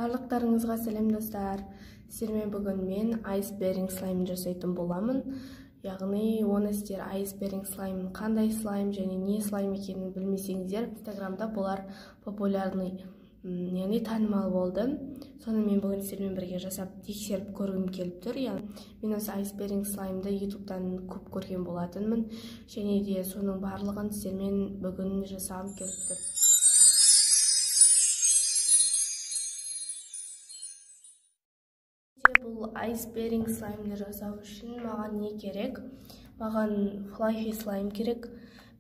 Барлықтарыңызға сәлем достар. Сіздермен бүгін мен айсберинг слаймын жасайтын боламын. Яғни оны сіздер айсберинг слаймын қандай слайм және не слайм екенін білмесеңіздер, Инстаграмда бұлар популярный, яғни танымал болды. Соны мен бүгін сіздермен бірге жасап тексеріп көргім келіп тұр. Мен осы айсберинг слаймды ютубтан көп көрген болатынмын, және де соның барлығын сіздермен бүгін жасағым келіп тұр. Бұл айсберинг слаймды жасау үшін маған не керек? Маған флаффи слайм керек.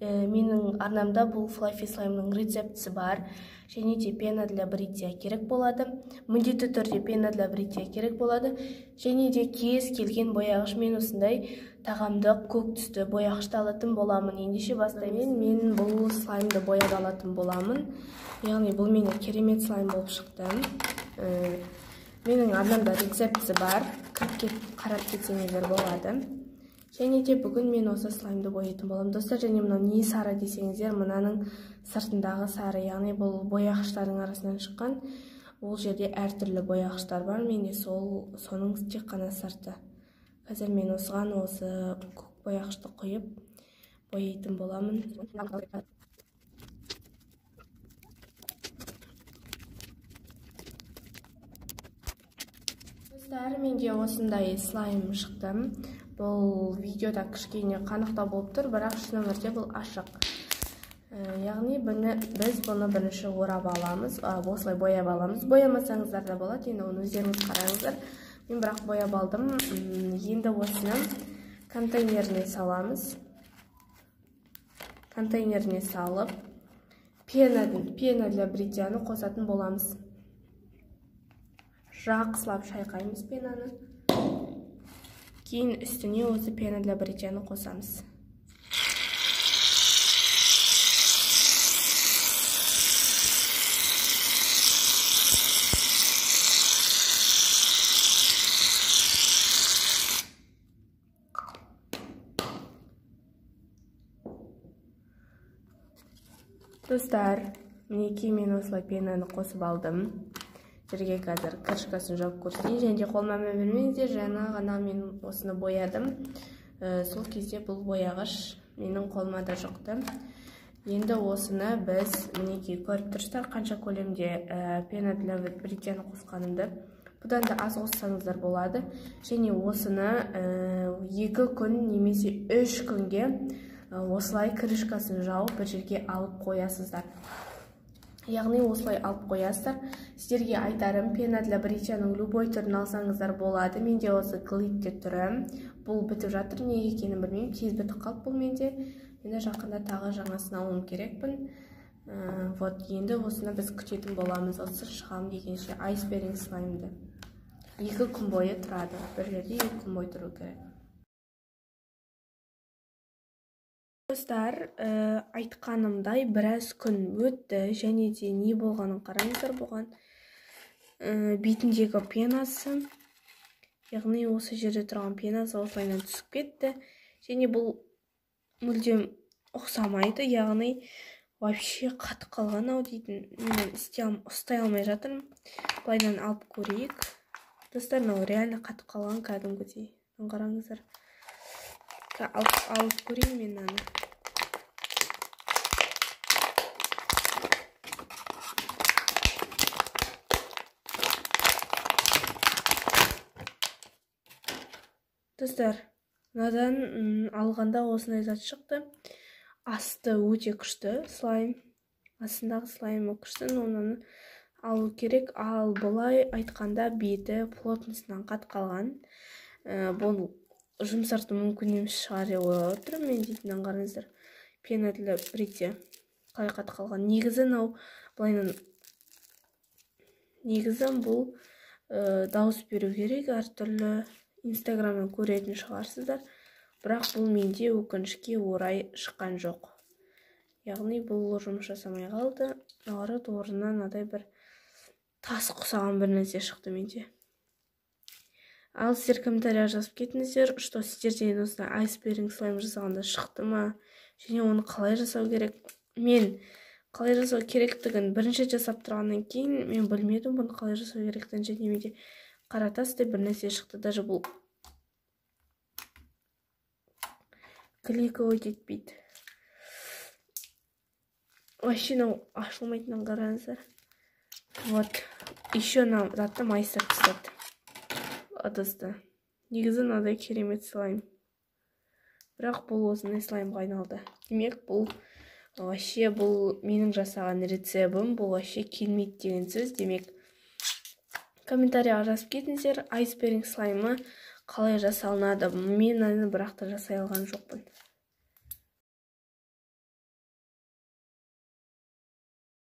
Менің арнамда бұл флаффи слаймның рецептісі бар. Және де пена для бритья керек болады. Міндетті түрде пена для бритья керек болады. Және де кез келген бояғыш, мен осындай тағамдық көк түсті бояғышты алатын боламын. Ендеше бастаймын. Мен бұл слаймды бояп алатын боламын. Яғни бұл менің керемет слайм болып шықты. Менің арнамда рецептісі бар, қарап кетсеңіздер болады. Және де бүгін мен осы слаймды боятын боламын. Достар, және мынау не сары десеңіздер, мынаның сыртындағы сары, яғни бұл бояғыштардың арасынан шыққан. Ол жерде әртүрлі бояғыштар бар, менде соның тек қана сырты. Қазір мен осыған осы көк бояғышты құйып боятын боламын. Менде осындай слайм шықты. Бұл видеода кішкене қанықтау болып тұр, бірақ шын өмірде бұл ашық. Яғни біз бұны бірінші орап аламыз, осылай бояп аламыз. Боямасаңыздар да болады, енді оны өздеріңіз қараңыздар. Мен бірақ бояп алдым. Енді осыны контейнеріне саламыз. Контейнеріне салып, пена для бритьяны қосатын боламыз. Жақсылап шайқаймыз пенаны. Кейін үстіне осы пена для бритьяны қосамыз. Достар, мінекей мен осылай пенаны қосып алдым. Жерге қазір крышкасын жауып көрсетейін, және де қолыма бермеңіздер, жаңа ғана мен осыны боядым. Сол кезде бұл бояғыш менің қолыма да жұқты. Енді осыны біз мінекей көріп тұрсыздар, қанша көлемде пена для бритьяны қосқанымды. Бұдан да аз қоссаңыздар болады. Және осыны 2 күн немесе 3 күнге осылай крышкасын жауып бір жерге алып қоясыздар. Яғни осылай алып қоясыздар. Сіздерге айтарым, пена для бритьяның любой түрін алсаңыздар болады. Менде осы глитте түрі. Бұл бітіп жатыр, неге екенін білмеймін. Тез бітіп қалып бұл менде. Енді жақында тағы жаңасын алуым керекпін. Енді осыны біз күтетін боламыз. Осы шығам дегенше айсберинг слаймды. 2 күн бойы тұрады. Бір жерде 2 күн бойы тұру керек. Достар, айтқанымдай біраз күн өтті, және де не болғанын қараңыздар. бұған бетіндегі пенасы, яғни осы жерде тұрған пенасы осылайынан түсіп кетті. Және бұл мүлдем ұқсамайды, яғни вообще қатып қалған ау дейтін. Мен ұстай алмай жатырмын. Бұлайынан алып көрейік. Достар, мынау реально қатып қалған кәдімгідей. Қараңыздар. Алып көрейін мен аны. Достар, мынадан алғанда осындай зат шықты. Асты өте күшті слайм. Астындағы слаймы күшті, оны алу керек. Ал бұлай айтқанда беті плотностынан қатып қалған. Бұл жұмсарту мүмкін емес шығар деп ойлап отырмын. Мен дейтін қараңыздар. Пена для бритья қалай қатып қалған. Негізі бұл дауыс беру керек. Әртүрлі Инстаграмнан көретін шығарсыздар. Бірақ бұл менде өкінішке орай шыққан жоқ. Яғни бұл жұмыс жасамай қалды. Наоборот, орнынан адай бір тас құсаған бір нәрсе шықты менде. Ал сіздер комментария жазып кетіңіздер, что сіздерден осындай айсберинг слайм жасағанда шықты ма, және оны қалай жасау керек. Мен қалай жасау керектігін бірінші жасап тұрғаннан кейін мен білмедім бұны қалай жасау керектігін, және менде қара тастай бір нәрсе шықты. Даже бұл кликовать етпейді. Вообще мынау ашылмайтынын қараңыздар. Вот. Еще нам затты майыстырып тастады ыдысты. Негізі мынадай керемет слайм. Бірақ бұл осындай слаймға айналды. Демек бұл вообще бұл менің жасаған рецебім. Бұл вообще келмейді деген сөз. Демек комментарийға жазып кетіңіздер, айсберг слаймы қалай жасалынады. Мен оны бірақ та жасай алған жоқпын.